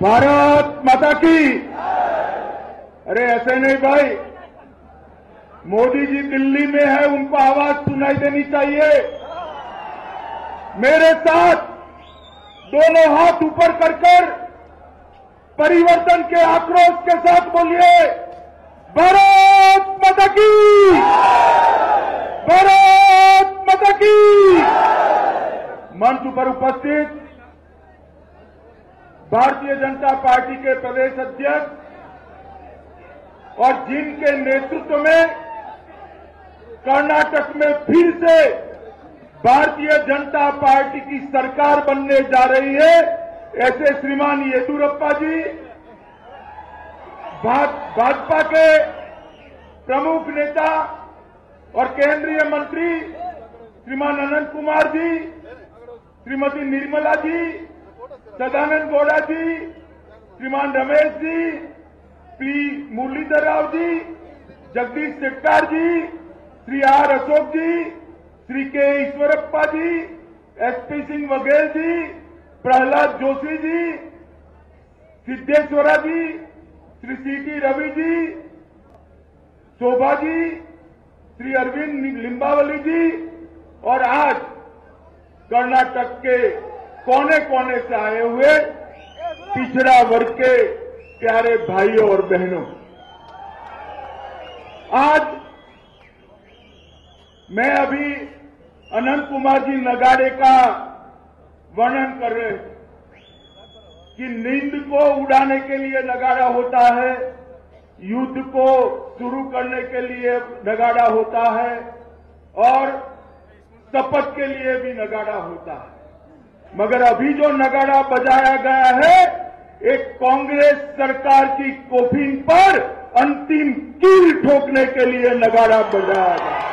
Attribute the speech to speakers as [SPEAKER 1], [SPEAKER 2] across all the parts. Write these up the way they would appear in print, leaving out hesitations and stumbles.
[SPEAKER 1] भारत माता की। अरे ऐसे नहीं भाई, मोदी जी दिल्ली में है, उनको आवाज सुनाई देनी चाहिए। मेरे साथ दोनों हाथ ऊपर कर कर परिवर्तन के आक्रोश के साथ बोलिए, भारत माता की, भारत माता की। मंच पर उपस्थित भारतीय जनता पार्टी के प्रदेश अध्यक्ष और जिनके नेतृत्व में कर्नाटक में फिर से भारतीय जनता पार्टी की सरकार बनने जा रही है, ऐसे श्रीमान येदियुरप्पा जी, भाजपा के प्रमुख नेता और केंद्रीय मंत्री श्रीमान अनंत Kumar ji, Shrimati Nirmala ji, Sadanand Gowda ji, Shriman Ramesh ji, P Muralidhar Rao ji, Jagadish Shettar ji, Shri R Ashok ji, Shri K Eshwarappa ji, SP Singh Baghel ji, Pralhad Joshi ji, Siddeshwara ji, Shri CT Ravi जी, शोभा जी, श्री अरविंद लिंबावली जी, और आज कर्नाटक के कोने कोने से आए हुए पिछड़ा वर्ग के प्यारे भाइयों और बहनों, आज मैं अभी अनंत कुमार जी नगाड़े का वर्णन कर रहे हैं कि नींद को उड़ाने के लिए नगाड़ा होता है, युद्ध को शुरू करने के लिए नगाड़ा होता है और शपथ के लिए भी नगाड़ा होता है। मगर अभी जो नगाड़ा बजाया गया है, एक कांग्रेस सरकार की कोफिन पर अंतिम कील ठोकने के लिए नगाड़ा बजाया गया।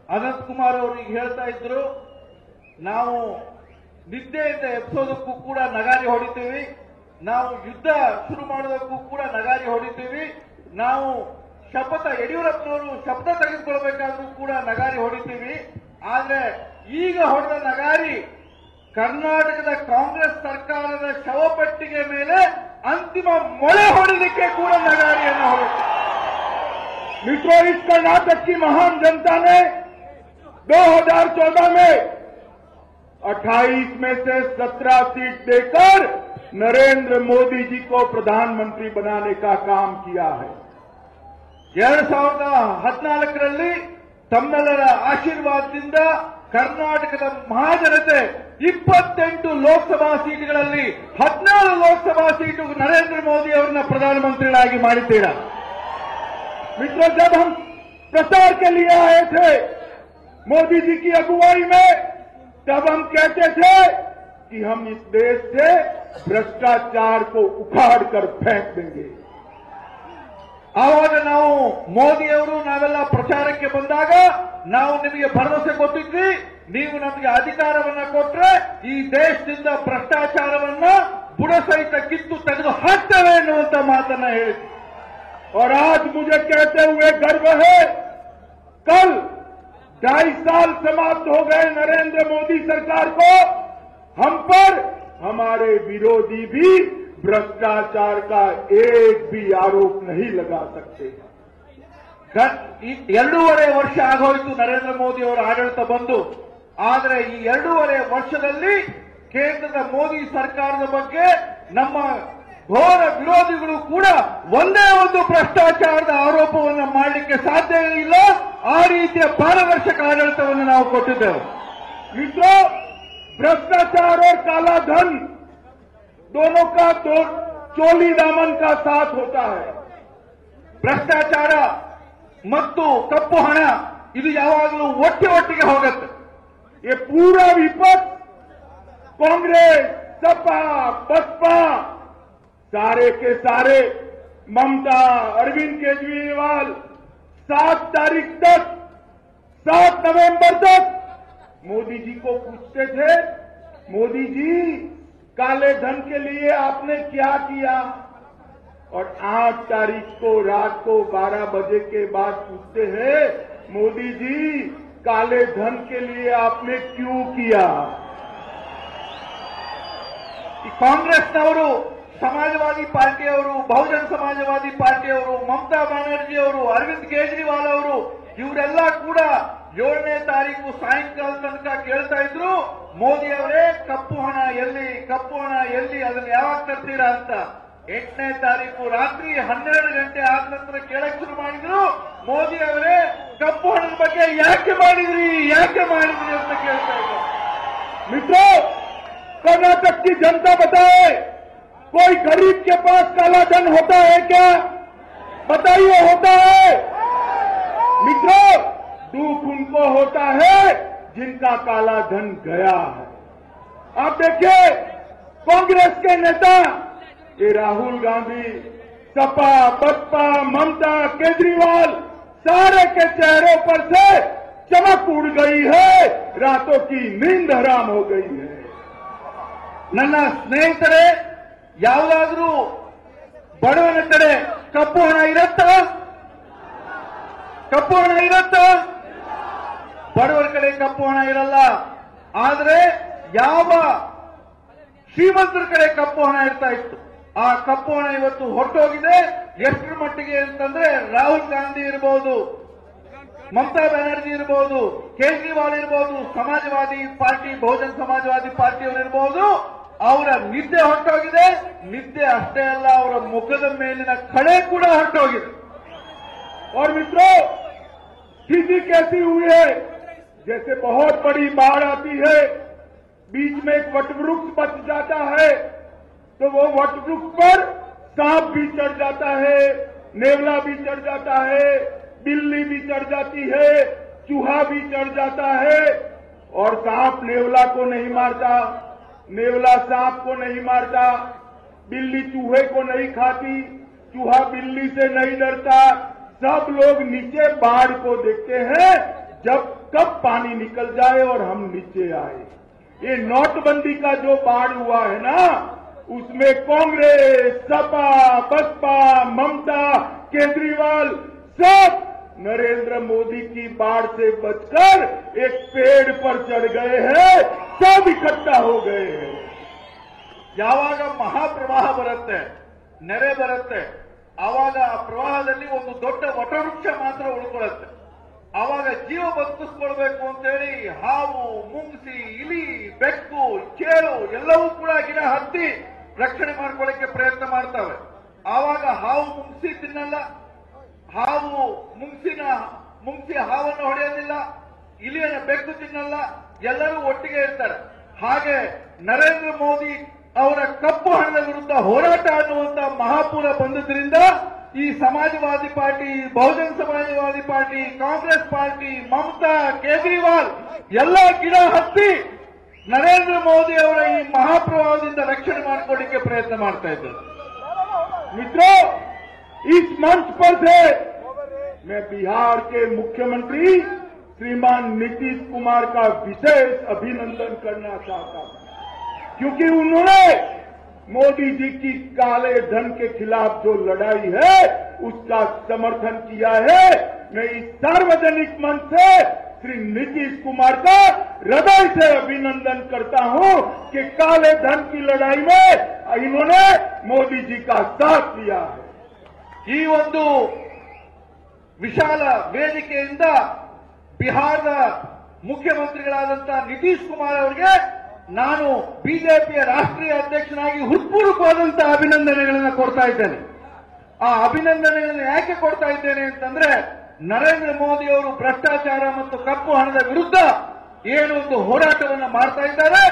[SPEAKER 2] ಅನಂತ್ ಕುಮಾರ್ ಅವರು ಹೇಳ್ತಾ ಇದ್ರು, ನಾವು ನಿದ್ದೆಯಿಂದ ಎಬ್ಸೋದಕ್ಕೂ ಕೂಡ ನಗಾರಿ ಹೊಡಿತೀವಿ, ನಾವು ಯುದ್ಧ ಶುರು ಮಾಡೋದಕ್ಕೂ ಕೂಡ ನಗಾರಿ ಹೊಡಿತೀವಿ, ನಾವು ಶಪಥ ಯಡಿಯೂರಪ್ಪನವರು ಶಪಥ ತೆಗೆದುಕೊಳ್ಬೇಕಾದ್ರೂ ಕೂಡ ನಗಾರಿ ಹೊಡಿತೀವಿ. ಆದ್ರೆ ಈಗ ಹೊಡೆದ ನಗಾರಿ ಕರ್ನಾಟಕದ ಕಾಂಗ್ರೆಸ್ ಸರ್ಕಾರದ ಶವಪಟ್ಟಿಗೆ ಮೇಲೆ ಅಂತಿಮ ಮೊಳೆ ಹೊಡೆದಕ್ಕೆ ಕೂಡ ನಗಾರಿಯನ್ನು ಹೊರಟು.
[SPEAKER 1] मित्रों, इस कर्नाटक की महान जनता ने 2014 में 28 में से 17 सीट देकर नरेंद्र मोदी जी को प्रधानमंत्री बनाने का काम किया है।
[SPEAKER 2] 2014ರಲ್ಲಿ ತಮ್ಮೆಲ್ಲರ ಆಶೀರ್ವಾದದಿಂದ ಕರ್ನಾಟಕದ ಮಹಾಜನತೆ 28 ಲೋಕಸಭಾ ಸೀಟುಗಳಲ್ಲಿ 14 ಲೋಕಸಭಾ ಸೀಟು ನರೇಂದ್ರ ಮೋದಿ ಅವರನ್ನ ಪ್ರಧಾನಮಂತ್ರಿಗಳಾಗಿ ಮಾಡಿದ್ದೀರಾ.
[SPEAKER 1] मित्रों, जब हम प्रचार के लिए आए थे मोदी जी की अगुवाई में, तब हम कहते थे कि हम इस देश से भ्रष्टाचार को उखाड़ कर फेंक देंगे।
[SPEAKER 2] ಆವಾಗ ನಾವು ಮೋದಿಯವರು ನಾವೆಲ್ಲ ಪ್ರಚಾರಕ್ಕೆ ಬಂದಾಗ ನಾವು ನಿಮಗೆ ಭರವಸೆ ಕೊಟ್ಟಿದ್ವಿ, ನೀವು ನಮಗೆ ಅಧಿಕಾರವನ್ನ ಕೊಟ್ರೆ ಈ ದೇಶದಿಂದ ಭ್ರಷ್ಟಾಚಾರವನ್ನ ಬುಡಸಹಿತ ಕಿತ್ತು ತೆಗೆದು ಹಾಕ್ತೇವೆ ಎನ್ನುವಂತ ಮಾತನ್ನ ಹೇಳಿದ್ವಿ.
[SPEAKER 1] और आज मुझे कहते हुए गर्व है, कल 2.5 साल समाप्त हो गए नरेंद्र मोदी सरकार को, हम पर हमारे विरोधी भी भ्रष्टाचार का एक भी आरोप नहीं लगा सकते।
[SPEAKER 2] 2.5 ವರ್ಷ ಆಗೋಯ್ತು ನರೇಂದ್ರ ಮೋದಿ ಅವರ ಆಡಳಿತ ಬಂದು. ಆದರೆ ಈ 2.5 ವರ್ಷದಲ್ಲಿ ಕೇಂದ್ರದ ಮೋದಿ ಸರ್ಕಾರದ ಬಗ್ಗೆ ನಮ್ಮ ಘೋರ ವಿರೋಧಿಗಳು ಕೂಡ ಒಂದೇ ಒಂದು ಭ್ರಷ್ಟಾಚಾರದ ಆರೋಪವನ್ನು ಮಾಡಲಿಕ್ಕೆ ಸಾಧ್ಯ ಇಲ್ಲ. ಆ ರೀತಿಯ ಪಾರದರ್ಶಕ ಆಡಳಿತವನ್ನು ನಾವು ಕೊಟ್ಟಿದ್ದೇವೆ.
[SPEAKER 1] मित्रों, भ्रष्टाचार और काला धन दोनों का चोली दामन का साथ होता है।
[SPEAKER 2] ಭ್ರಷ್ಟಾಚಾರ ಮತ್ತು ಕಪ್ಪು ಹಣ ಇದು ಯಾವಾಗಲೂ ಒಟ್ಟಿಗೆ ಹೋಗುತ್ತೆ.
[SPEAKER 1] ये पूरा विपक्ष कांग्रेस, सपा, बसपा, सारे के सारे, ममता, अरविंद केजरीवाल 7 तारीख तक, 7 नवंबर तक मोदी जी को पूछते थे, मोदी जी काले धन के लिए आपने क्या किया? और 8 तारीख को रात को 12 बजे के बाद पूछते हैं, मोदी जी काले धन के लिए आपने क्यों किया?
[SPEAKER 2] ಈ ಕಾಂಗ್ರೆಸ್ನವರು, ಸಮಾಜವಾದಿ ಪಾರ್ಟಿಯವರು, ಬಹುಜನ ಸಮಾಜವಾದಿ ಪಾರ್ಟಿಯವರು, ಮಮತಾ ಬ್ಯಾನರ್ಜಿ ಅವರು, ಅರವಿಂದ್ ಕೇಜ್ರಿವಾಲ್ ಅವರು ಇವರೆಲ್ಲ ಕೂಡ 7ನೇ ತಾರೀಕು ಸಾಯಂಕಾಲ ತನಕ ಕೇಳ್ತಾ ಇದ್ರು, ಮೋದಿ ಅವರೇ ಕಪ್ಪು ಹಣ ಎಲ್ಲಿ, ಕಪ್ಪು ಹಣ ಎಲ್ಲಿ, ಅದನ್ನ ಯಾವಾಗ ತರ್ತೀರಾ ಅಂತ. 8ನೇ ತಾರೀಕು ರಾತ್ರಿ 12 ಗಂಟೆ ಆದ ನಂತರ ಕೇಳಕ್ ಶುರು ಮಾಡಿದ್ರು, ಮೋದಿ ಅವರೇ ಕಪ್ಪು ಹಣದ ಬಗ್ಗೆ ಯಾಕೆ ಮಾಡಿದ್ರಿ ಅಂತ ಕೇಳ್ತಾ ಇದ್ರು.
[SPEAKER 1] मित्रों, कर्नाटक की जनता बताए, कोई गरीब के पास काला धन होता है क्या? बताइए, होता है? मित्रों, दुख उनको होता है जिनका काला धन गया है। आप देखिए, कांग्रेस के नेता ये राहुल गांधी, सपा, बसपा, ममता, केजरीवाल, सारे के चेहरों पर से चमक उड़ गई है, रातों की नींद हराम हो गई है।
[SPEAKER 2] ನನ್ನ ಸ್ನೇಹಿತರೆ, ಯಾವುದಾದ್ರೂ ಬಡವನ ಕಡೆ ಕಪ್ಪು ಹಣ ಇರುತ್ತಾ? ಕಪ್ಪು ಹಣ ಇರುತ್ತಾ? ಬಡವರ ಕಡೆ ಕಪ್ಪು ಹಣ ಇರಲ್ಲ. ಆದ್ರೆ ಯಾವ ಶ್ರೀಮಂತರ ಕಡೆ ಕಪ್ಪು ಹಣ ಇರ್ತಾ ಇತ್ತು. ಆ ಕಪ್ಪು ಹಣ ಇವತ್ತು ಹೊರಟೋಗಿದೆ. ಎಷ್ಟರ ಮಟ್ಟಿಗೆ ಅಂತಂದ್ರೆ, ರಾಹುಲ್ ಗಾಂಧಿ ಇರಬಹುದು, ಮಮತಾ ಬ್ಯಾನರ್ಜಿ ಇರಬಹುದು, ಕೇಜ್ರಿವಾಲ್ ಇರಬಹುದು, ಸಮಾಜವಾದಿ ಪಾರ್ಟಿ, ಬಹುಜನ ಸಮಾಜವಾದಿ ಪಾರ್ಟಿಯವರು ಇರಬಹುದು, ಅವರ ನಿದ್ದೆ ಹೊರಟೋಗಿದೆ. ನಿದ್ದೆ ಅಷ್ಟೇ ಅಲ್ಲ, ಅವರ ಮುಖದ ಮೇಲಿನ ಕಳೆ ಕೂಡ ಹೊರಟೋಗಿದೆ.
[SPEAKER 1] और मित्रों, स्थिति कैसी हुई है? जैसे बहुत बड़ी बाढ़ आती है, बीच में एक वटवृक्ष बच जाता है, तो वो वटवृक्ष पर सांप भी चढ़ जाता है, नेवला भी चढ़ जाता है, बिल्ली भी चढ़ जाती है, चूहा भी चढ़ जाता है। और सांप नेवला को नहीं मारता, नेवला सांप को नहीं मारता, बिल्ली चूहे को नहीं खाती, चूहा बिल्ली से नहीं डरता। सब लोग नीचे बाढ़ को देखते हैं, जब कब पानी निकल जाए और हम नीचे आए। ये नोटबंदी का जो बाढ़ हुआ है ना, उसमें कांग्रेस, सपा, बसपा, ममता, केजरीवाल सब नरेंद्र मोदी की बाढ़ से बचकर एक पेड़ पर चढ़ गए हैं, सब इकट्ठा हो गए हैं।
[SPEAKER 2] ಯಾವಾಗ ಮಹಾಪ್ರವಾಹ ಬರುತ್ತೆ, ನೆರೆ ಬರುತ್ತೆ, ಆವಾಗ ಆ ಪ್ರವಾಹದಲ್ಲಿ ಒಂದು ದೊಡ್ಡ ವಟವೃಕ್ಷ ಮಾತ್ರ ಉಳ್ಕೊಳ್ಳುತ್ತೆ. ಆವಾಗ ಜೀವ ಬದುಕಿಸ್ಕೊಳ್ಬೇಕು ಅಂತೇಳಿ ಹಾವು, ಮುಂಗ್ಸಿ, ಇಲಿ, ಬೆಕ್ಕು, ಚೇಳು ಎಲ್ಲವೂ ಕೂಡ ಗಿಡ ಹತ್ತಿ ರಕ್ಷಣೆ ಮಾಡ್ಕೊಳ್ಳಕ್ಕೆ ಪ್ರಯತ್ನ ಮಾಡ್ತವೆ. ಆವಾಗ ಹಾವು ಮುಂಗ್ಸಿ ತಿನ್ನಲ್ಲ, ಹಾವು ಮುಂಗ್ಸಿ ಹಾವನ್ನು ಹೊಡೆಯೋದಿಲ್ಲ, ಇಲಿಯನ್ನು ಬೆಕ್ಕು ತಿನ್ನಲ್ಲ, ಎಲ್ಲರೂ ಒಟ್ಟಿಗೆ ಇರ್ತಾರೆ. ಹಾಗೆ ನರೇಂದ್ರ ಮೋದಿ ಅವರ ಕಪ್ಪು ಹಣದ ವಿರುದ್ಧ ಹೋರಾಟ ಅನ್ನುವಂತ ಮಹಾಪೂರ ಬಂದಿದ್ದರಿಂದ ಈ ಸಮಾಜವಾದಿ party, Bahujan Samajwadi party, Congress party, Mamata, Kejriwal ಎಲ್ಲ ಗಿಡ ಹತ್ತಿ ನರೇಂದ್ರ ಮೋದಿ ಅವರ ಈ ಮಹಾಪ್ರವಾಹದಿಂದ ರಕ್ಷಣೆ ಮಾಡಿಕೊಳ್ಳಿಕ್ಕೆ ಪ್ರಯತ್ನ ಮಾಡ್ತಾ ಇದ್ದಾರೆ.
[SPEAKER 1] मित्रों, इस मंच पर से मैं बिहार के मुख्यमंत्री श्रीमान नीतीश कुमार का विशेष अभिनंदन करना चाहता हूं, क्योंकि उन्होंने मोदी जी की काले धन के खिलाफ जो लड़ाई है उसका समर्थन किया है। मैं इस सार्वजनिक मंच से श्री नीतीश कुमार का हृदय से अभिनंदन करता हूं कि काले धन की लड़ाई में इन्होंने मोदी जी का साथ दिया है।
[SPEAKER 2] ಈ ಒಂದು ವಿಶಾಲ ವೇದಿಕೆಯಿಂದ ಬಿಹಾರದ ಮುಖ್ಯಮಂತ್ರಿಗಳಾದಂತಹ ನಿತೀಶ್ ಕುಮಾರ್ ಅವರಿಗೆ ನಾನು ಬಿಜೆಪಿಯ ರಾಷ್ಟ್ರೀಯ ಅಧ್ಯಕ್ಷನಾಗಿ ಹೃತ್ಪೂರ್ವಕವಾದಂತಹ ಅಭಿನಂದನೆಗಳನ್ನು ಕೊಡ್ತಾ ಇದ್ದೇನೆ. ಆ ಅಭಿನಂದನೆಗಳನ್ನು ಯಾಕೆ ಕೊಡ್ತಾ ಇದ್ದೇನೆ ಅಂತಂದ್ರೆ, ನರೇಂದ್ರ ಮೋದಿ ಅವರು ಭ್ರಷ್ಟಾಚಾರ ಮತ್ತು ಕಪ್ಪು ಹಣದ ವಿರುದ್ಧ ಏನೊಂದು ಹೋರಾಟವನ್ನು ಮಾಡ್ತಾ ಇದ್ದಾರೆ,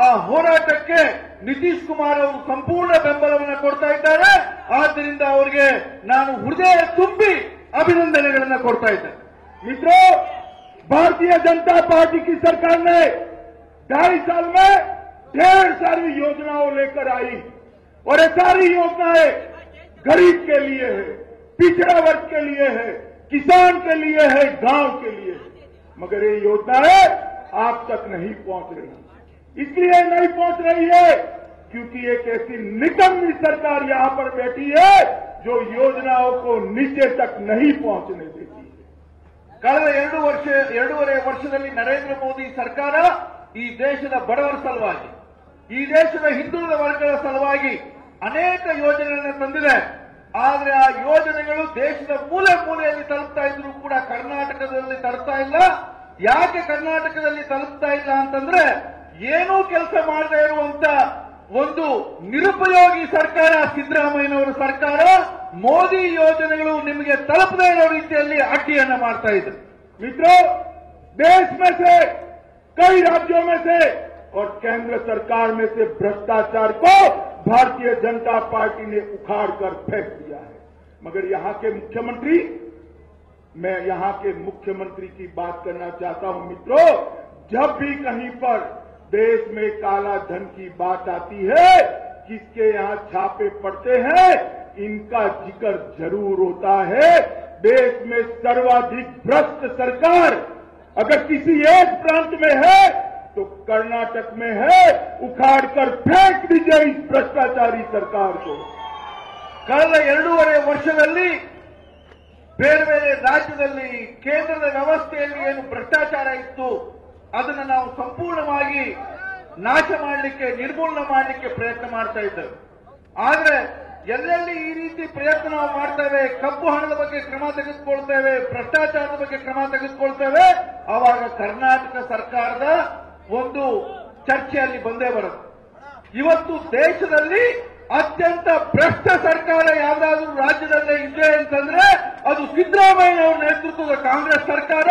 [SPEAKER 2] ಆ ಹೋರಾಟಕ್ಕೆ ನಿತೀಶ್ ಕುಮಾರ್ ಅವರು ಸಂಪೂರ್ಣ ಬೆಂಬಲವನ್ನು ಕೊಡ್ತಾ ಇದ್ದಾರೆ. ಆದ್ದರಿಂದ ಅವರಿಗೆ ನಾನು ಹೃದಯ ತುಂಬಿ ಅಭಿನಂದನೆಗಳನ್ನು ಕೊಡ್ತಾ ಇದ್ದೇನೆ.
[SPEAKER 1] मित्रों, भारतीय जनता पार्टी की सरकार ने 2.5 साल में ढेर सारी योजनाओं लेकर आई और ये सारी योजनाएं गरीब के लिए है, पिछड़ा वर्ग के लिए है, किसान के लिए है, गांव के लिए है, मगर ये योजनाएं आप तक नहीं पहुंच रही। इसलिए नहीं पहुंच रही है क्योंकि एक ऐसी निकम्मी सरकार यहां पर बैठी है जो योजनाओं को नीचे तक नहीं पहुंचने देती।
[SPEAKER 2] ಕಳೆದ 2.5 ವರ್ಷದಲ್ಲಿ ನರೇಂದ್ರ ಮೋದಿ ಸರ್ಕಾರ ಈ ದೇಶದ ಬಡವರ ಸಲುವಾಗಿ, ಈ ದೇಶದ ಹಿಂದುಳಿದ ವರ್ಗದ ಸಲುವಾಗಿ ಅನೇಕ ಯೋಜನೆಗಳನ್ನು ತಂದಿದೆ. ಆದರೆ ಆ ಯೋಜನೆಗಳು ದೇಶದ ಮೂಲೆ ಮೂಲೆಯಲ್ಲಿ ತಲುಪ್ತಾ ಇದ್ರು ಕೂಡ ಕರ್ನಾಟಕದಲ್ಲಿ ತಲುಪ್ತಾ ಇಲ್ಲ. ಯಾಕೆ ಕರ್ನಾಟಕದಲ್ಲಿ ತಲುಪ್ತಾ ಇಲ್ಲ ಅಂತಂದ್ರೆ ಏನೂ ಕೆಲಸ ಮಾಡದೇ ಇರುವಂತ ಒಂದು ನಿರುಪಯೋಗಿ ಸರ್ಕಾರ ಸಿದ್ದರಾಮಯ್ಯನವರ ಸರ್ಕಾರ. ಮೋದಿ ಯೋಜನೆಗಳು ನಿಮಗೆ ತಲುಪದೇ ಇರೋ ರೀತಿಯಲ್ಲಿ ಅಡ್ಡಿಯನ್ನ ಮಾಡ್ತಾ ಇದೆ.
[SPEAKER 1] मित्रों, देश में से कई राज्यों में से और केंद्र सरकार में से भ्रष्टाचार को भारतीय जनता पार्टी ने उखाड़ कर फेंक दिया है। मगर यहां के मुख्यमंत्री, मैं यहां के मुख्यमंत्री की बात करना चाहता हूं। मित्रों, जब भी कहीं पर देश में काला धन की बात आती है, किसके यहां छापे पड़ते हैं, इनका जिक्र जरूर होता है। देश में सर्वाधिक भ्रष्ट सरकार अगर किसी एक प्रांत में है तो कर्नाटक में है। उखाड़ कर फेंक दीजिए इस भ्रष्टाचारी सरकार को।
[SPEAKER 2] ಕಳೆದ 2.5 ವರ್ಷದಲ್ಲಿ ಬೇರೆ ಬೇರೆ ರಾಜ್ಯದಲ್ಲಿ ಕೇಂದ್ರದ ವ್ಯವಸ್ಥೆಯಲ್ಲಿ ಏನು ಭ್ರಷ್ಟಾಚಾರ ಇತ್ತು ಅದನ್ನು ನಾವು ಸಂಪೂರ್ಣವಾಗಿ ನಾಶ ಮಾಡಲಿಕ್ಕೆ, ನಿರ್ಮೂಲನೆ ಮಾಡಲಿಕ್ಕೆ ಪ್ರಯತ್ನ ಮಾಡ್ತಾ ಇದ್ದೇವೆ. ಆದರೆ ಎಲ್ಲೆಲ್ಲಿ ಈ ರೀತಿ ಪ್ರಯತ್ನ ನಾವು ಮಾಡ್ತೇವೆ, ಕಪ್ಪು ಹಣದ ಬಗ್ಗೆ ಕ್ರಮ ತೆಗೆದುಕೊಳ್ತೇವೆ, ಭ್ರಷ್ಟಾಚಾರದ ಬಗ್ಗೆ ಕ್ರಮ ತೆಗೆದುಕೊಳ್ತೇವೆ, ಆವಾಗ ಕರ್ನಾಟಕ ಸರ್ಕಾರದ ಒಂದು ಚರ್ಚೆಯಲ್ಲಿ ಬಂದೇ ಬರುತ್ತೆ. ಇವತ್ತು ದೇಶದಲ್ಲಿ ಅತ್ಯಂತ ಭ್ರಷ್ಟ ಸರ್ಕಾರ ಯಾವುದಾದ್ರೂ ರಾಜ್ಯದಲ್ಲೇ ಇದೆ ಅಂತಂದ್ರೆ ಅದು ಸಿದ್ದರಾಮಯ್ಯನವರ ನೇತೃತ್ವದ ಕಾಂಗ್ರೆಸ್ ಸರ್ಕಾರ.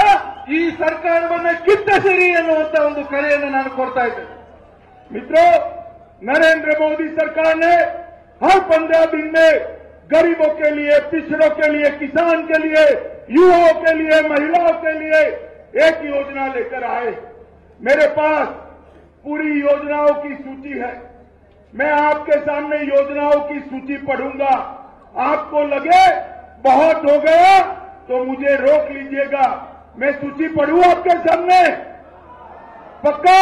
[SPEAKER 2] ಈ ಸರ್ಕಾರವನ್ನ ಕಿತ್ತಸಿರಿ ಎನ್ನುವಂತ ಒಂದು ಕರೆಯನ್ನು ನಾನು ಕೊಡ್ತಾ ಇದ್ದೇನೆ.
[SPEAKER 1] मित्रों, नरेंद्र मोदी सरकार ने हर 15 दिन में गरीबों के लिए, पिछड़ों के लिए, किसान के लिए, युवाओं के लिए, महिलाओं के लिए एक योजना लेकर आए। मेरे पास पूरी योजनाओं की सूची है। मैं आपके सामने योजनाओं की सूची पढ़ूंगा। आपको लगे बहुत हो गया तो मुझे रोक लीजिएगा। मैं सूची पढ़ूं आपके सामने? पक्का?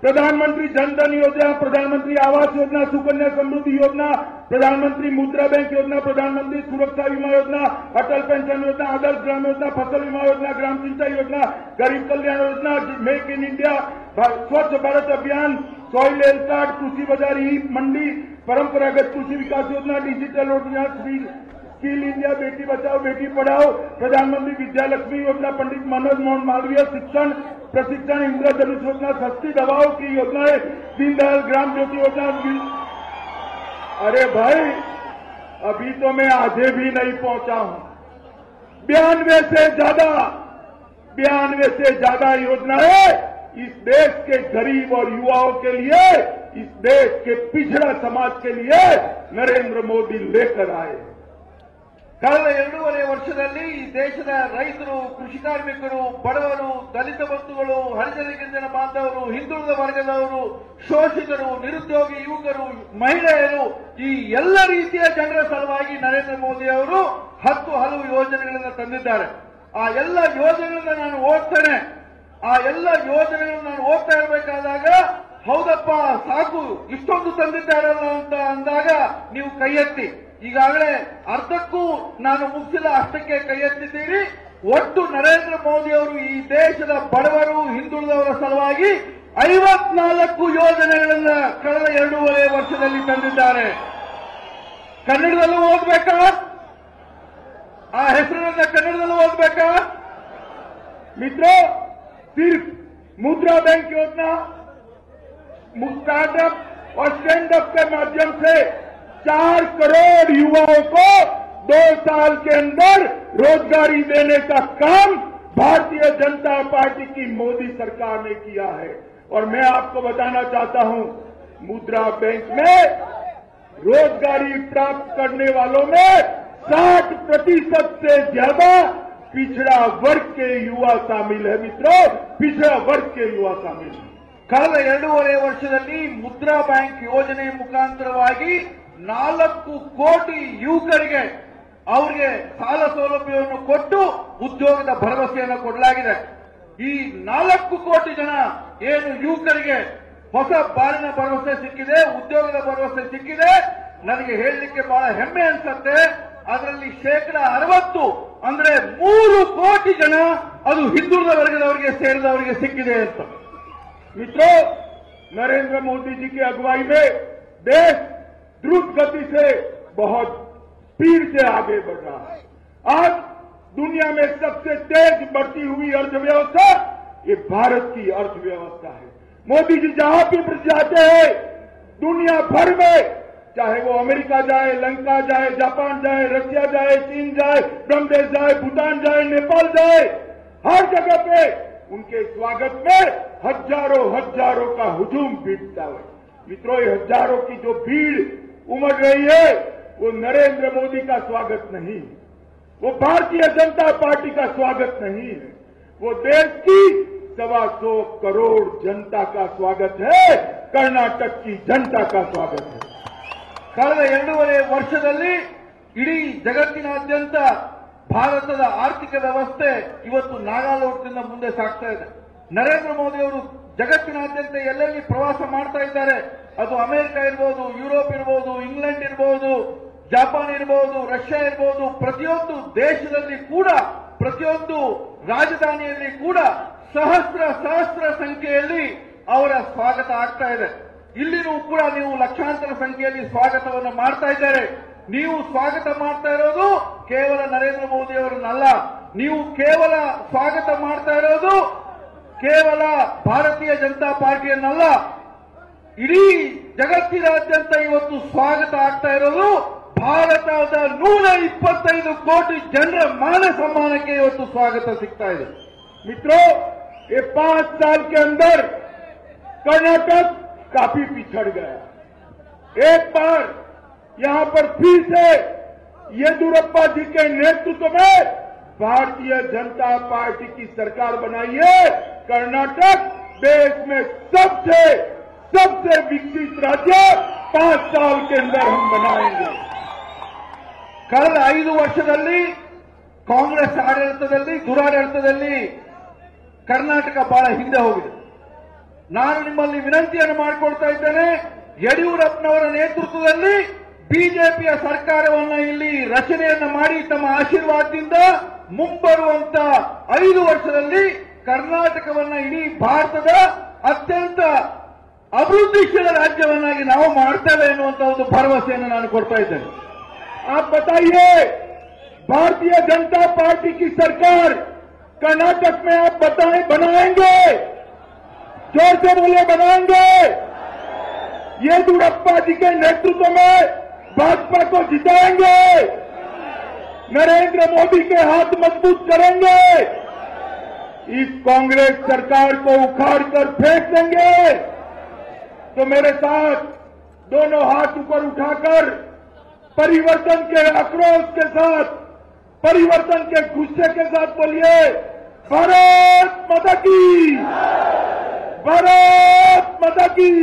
[SPEAKER 1] प्रधानमंत्री जन धन योजना, प्रधानमंत्री आवास योजना, सुकन्या समृद्धि योजना, प्रधानमंत्री मुद्रा बैंक योजना, प्रधानमंत्री सुरक्षा बीमा योजना, अटल पेंशन योजना, आदर्श ग्राम योजना, फसल बीमा योजना, ग्राम सिंचाई योजना, गरीब Kalyan Yojana, make in India, स्वच्छ भारत अभियान, सॉइल हेल्थ कार्ड, कृषि बाजार ई मंडी, परंपरागत कृषि विकास योजना, डिजिटल योजना, स्किल इंडिया, बेटी बचाओ बेटी पढ़ाओ, प्रधानमंत्री विद्या लक्ष्मी योजना, पंडित मनोज मोहन मालवीय शिक्षण प्रशिक्षण, इंद्रधनुष योजना, सस्ती दवाओं की योजनाएं, दीनदयाल ग्राम ज्योति योजना। अरे भाई, अभी तो मैं आधे भी नहीं पहुंचा हूं। 92 से ज्यादा योजनाएं इस देश के गरीब और युवाओं के लिए, इस देश के पिछड़ा समाज के लिए नरेंद्र मोदी लेकर आए।
[SPEAKER 2] ಕಳೆದ 2.5 ವರ್ಷದಲ್ಲಿ ಈ ದೇಶದ ರೈತರು, ಕೃಷಿ ಕಾರ್ಮಿಕರು, ಬಡವರು, ದಲಿತ ಬಂಧುಗಳು, ಹರಿಜನ ಗಿರಿಜನ ಬಾಂಧವರು, ಹಿಂದುಳಿದ ವರ್ಗದವರು, ಶೋಷಿತರು, ನಿರುದ್ಯೋಗಿ ಯುವಕರು, ಮಹಿಳೆಯರು, ಈ ಎಲ್ಲ ರೀತಿಯ ಜನರ ಸಲುವಾಗಿ ನರೇಂದ್ರ ಮೋದಿ ಅವರು 10 ಹಲವು ಯೋಜನೆಗಳನ್ನು ತಂದಿದ್ದಾರೆ. ಆ ಎಲ್ಲ ಯೋಜನೆಗಳನ್ನು ನಾನು ಓದ್ತೇನೆ. ಆ ಎಲ್ಲ ಯೋಜನೆಗಳನ್ನು ನಾನು ಓದ್ತಾ ಇರಬೇಕಾದಾಗ ಹೌದಪ್ಪ ಸಾಕು ಇಷ್ಟೊಂದು ತಂದಿದ್ದಾರಲ್ಲ ಅಂತ ಅಂದಾಗ ನೀವು ಕೈ ಎತ್ತಿ. ಈಗಾಗಲೇ ಅರ್ಧಕ್ಕೂ ನಾನು ಮುಗಿಸಿಲ್ಲ, ಅಷ್ಟಕ್ಕೆ ಕೈ ಎತ್ತಿದ್ದೀರಿ. ಒಟ್ಟು ನರೇಂದ್ರ ಮೋದಿ ಅವರು ಈ ದೇಶದ ಬಡವರು, ಹಿಂದುಳಿದವರ ಸಲುವಾಗಿ 54 ಯೋಜನೆಗಳನ್ನ ಕಳೆದ 2.5 ವರ್ಷದಲ್ಲಿ ತಂದಿದ್ದಾರೆ. ಕನ್ನಡದಲ್ಲೂ ಓದಬೇಕಾ? ಆ ಹೆಸರನ್ನ ಕನ್ನಡದಲ್ಲೂ ಓದಬೇಕಾ?
[SPEAKER 1] मित्रों, सिर्फ मुद्रा बैंक योजना, स्टार्टअप और स्टैंड अप के माध्यम से 4 करोड़ युवाओं को 2 साल के अंदर रोजगारी देने का काम भारतीय जनता पार्टी की मोदी सरकार ने किया है। और मैं आपको बताना चाहता हूं, मुद्रा बैंक में रोजगारी प्राप्त करने वालों में 60% से ज्यादा पिछड़ा वर्ग के युवा शामिल है। मित्रों, पिछड़ा वर्ग के युवा शामिल है।
[SPEAKER 2] ಕಳೆದ 2.5 ವರ್ಷದಲ್ಲಿ ಮುದ್ರಾ ಬ್ಯಾಂಕ್ ಯೋಜನೆ ಮುಖಾಂತರವಾಗಿ 4 ಕೋಟಿ ಯುವಕರಿಗೆ ಅವರಿಗೆ ಸಾಲ ಸೌಲಭ್ಯವನ್ನು ಕೊಟ್ಟು ಉದ್ಯೋಗದ ಭರವಸೆಯನ್ನು ಕೊಡಲಾಗಿದೆ. ಈ 4 ಕೋಟಿ ಜನ ಏನು ಯುವಕರಿಗೆ ಹೊಸ ಬಾಳಿನ ಭರವಸೆ ಸಿಕ್ಕಿದೆ, ಉದ್ಯೋಗದ ಭರವಸೆ ಸಿಕ್ಕಿದೆ. ನನಗೆ ಹೇಳಲಿಕ್ಕೆ ಬಹಳ ಹೆಮ್ಮೆ ಅನ್ಸುತ್ತೆ. ಅದರಲ್ಲಿ 60% ಅಂದ್ರೆ 3 ಕೋಟಿ ಜನ ಅದು ಹಿಂದುಳಿದ ವರ್ಗದವರಿಗೆ ಸೇರಿದವರಿಗೆ ಸಿಕ್ಕಿದೆ ಅಂತ.
[SPEAKER 1] मित्रों, नरेंद्र मोदी जी की अगुवाई में देश द्रुत गति से बहुत स्पीड से आगे बढ़ रहा है। आज दुनिया में सबसे तेज बढ़ती हुई अर्थव्यवस्था ये भारत की अर्थव्यवस्था है। मोदी जी जहां भी जाते हैं दुनिया भर में, चाहे वो अमेरिका जाए, लंका जाए, जापान जाए, रशिया जाए, चीन जाए, ब्रह्मदेश जाए, भूटान जाए, नेपाल जाए, हर जगह पे उनके स्वागत में हजारों हजारों का हुजूम पीटता है। मित्रों, ये हजारों की जो भीड़ उमड़ रही है वो नरेंद्र मोदी का स्वागत नहीं है, वो भारतीय जनता पार्टी का स्वागत नहीं है, वो देश की 125 करोड़ जनता का स्वागत है, कर्नाटक की जनता का स्वागत है।
[SPEAKER 2] ಕಳೆದ 2.5 ವರ್ಷದಲ್ಲಿ ಇಡೀ ಜಗತ್ತಿನಾದ್ಯಂತ ಭಾರತದ ಆರ್ಥಿಕ ವ್ಯವಸ್ಥೆ ಇವತ್ತು ನಾಗಾಲೋಟದಿಂದ ಮುಂದೆ ಸಾಗ್ತಾ ಇದೆ. ನರೇಂದ್ರ ಮೋದಿ ಅವರು ಜಗತ್ತಿನಾದ್ಯಂತ ಎಲ್ಲೆಲ್ಲಿ ಪ್ರವಾಸ ಮಾಡ್ತಾ ಇದ್ದಾರೆ, ಅದು ಅಮೆರಿಕ ಇರಬಹುದು, ಯುರೋಪ್ ಇರಬಹುದು, ಇಂಗ್ಲೆಂಡ್ ಇರಬಹುದು, ಜಪಾನ್ ಇರಬಹುದು, ರಷ್ಯಾ ಇರಬಹುದು, ಪ್ರತಿಯೊಂದು ದೇಶದಲ್ಲಿ ಕೂಡ, ಪ್ರತಿಯೊಂದು ರಾಜಧಾನಿಯಲ್ಲಿ ಕೂಡ ಸಹಸ್ರ ಸಂಖ್ಯೆಯಲ್ಲಿ ಅವರ ಸ್ವಾಗತ ಆಗ್ತಾ ಇದೆ. ಇಲ್ಲಿನೂ ಕೂಡ ನೀವು ಲಕ್ಷಾಂತರ ಸಂಖ್ಯೆಯಲ್ಲಿ ಸ್ವಾಗತವನ್ನು ಮಾಡ್ತಾ ಇದ್ದಾರೆ. ನೀವು ಸ್ವಾಗತ ಮಾಡ್ತಾ ಇರೋದು ಕೇವಲ ನರೇಂದ್ರ ಮೋದಿ ಅವರನ್ನಲ್ಲ, ನೀವು ಕೇವಲ ಸ್ವಾಗತ ಮಾಡ್ತಾ ಇರೋದು ಕೇವಲ ಭಾರತೀಯ ಜನತಾ ಪಾರ್ಟಿಯನ್ನಲ್ಲ, ಇಡೀ ಜಗತ್ತಿನಾದ್ಯಂತ ಇವತ್ತು ಸ್ವಾಗತ ಆಗ್ತಾ ಇರೋದು ಭಾರತದ 125 ಕೋಟಿ ಜನರ मान सम्मानಕ್ಕೆ ಇವತ್ತು ಸ್ವಾಗತ ಸಿಗ್ತಾ ಇದೆ.
[SPEAKER 1] मित्रों, ये 5 साल के अंदर कर्नाटक काफी पिछड़ गया। एक बार यहां पर फिर से येदियुरप्पा जी के नेतृत्व में भारतीय जनता पार्टी की सरकार बनाई है। कर्नाटक देश में सबसे विकसित राज्य 5 साल के अंदर हम बनाएंगे।
[SPEAKER 2] ಕಳೆದ 5 ವರ್ಷದಲ್ಲಿ ಕಾಂಗ್ರೆಸ್ ಆಡಳಿತದಲ್ಲಿ, ದುರಾಡಳಿತದಲ್ಲಿ ಕರ್ನಾಟಕ ಬಹಳ ಹಿಂದೆ ಹೋಗಿದೆ. ನಾನು ನಿಮ್ಮಲ್ಲಿ ವಿನಂತಿಯನ್ನು ಮಾಡಿಕೊಳ್ತಾ ಇದ್ದೇನೆ, ಯಡಿಯೂರಪ್ಪನವರ ನೇತೃತ್ವದಲ್ಲಿ ಬಿಜೆಪಿಯ ಸರ್ಕಾರವನ್ನು ಇಲ್ಲಿ ರಚನೆಯನ್ನು ಮಾಡಿ ತಮ್ಮ ಆಶೀರ್ವಾದದಿಂದ ಮುಂಬರುವಂತ 5 ವರ್ಷದಲ್ಲಿ ಕರ್ನಾಟಕವನ್ನು ಇಡೀ ಭಾರತದ ಅತ್ಯಂತ ಅಭಿವೃದ್ಧಿಶೀಲ ರಾಜ್ಯವನ್ನಾಗಿ ನಾವು ಮಾಡ್ತೇವೆ ಎನ್ನುವಂತ ಒಂದು ಭರವಸೆಯನ್ನು ನಾನು ಕೊಡ್ತಾ ಇದ್ದೇನೆ.
[SPEAKER 1] आप बताइए, भारतीय जनता पार्टी की सरकार कर्नाटक में आप बताएं, बनाएंगे? जोर से बोले, बनाएंगे? येदियुरप्पा जी के नेतृत्व में भाजपा को जिताएंगे? नरेंद्र मोदी के हाथ मजबूत करेंगे? इस कांग्रेस सरकार को उखाड़ कर फेंक देंगे? तो मेरे साथ दोनों हाथ ऊपर उठाकर परिवर्तन के आक्रोश के साथ, परिवर्तन के गुस्से के साथ बोलिए, भारत माता की, भारत माता की,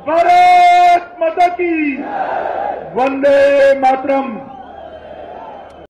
[SPEAKER 1] भारत माता की, वंदे मातरम।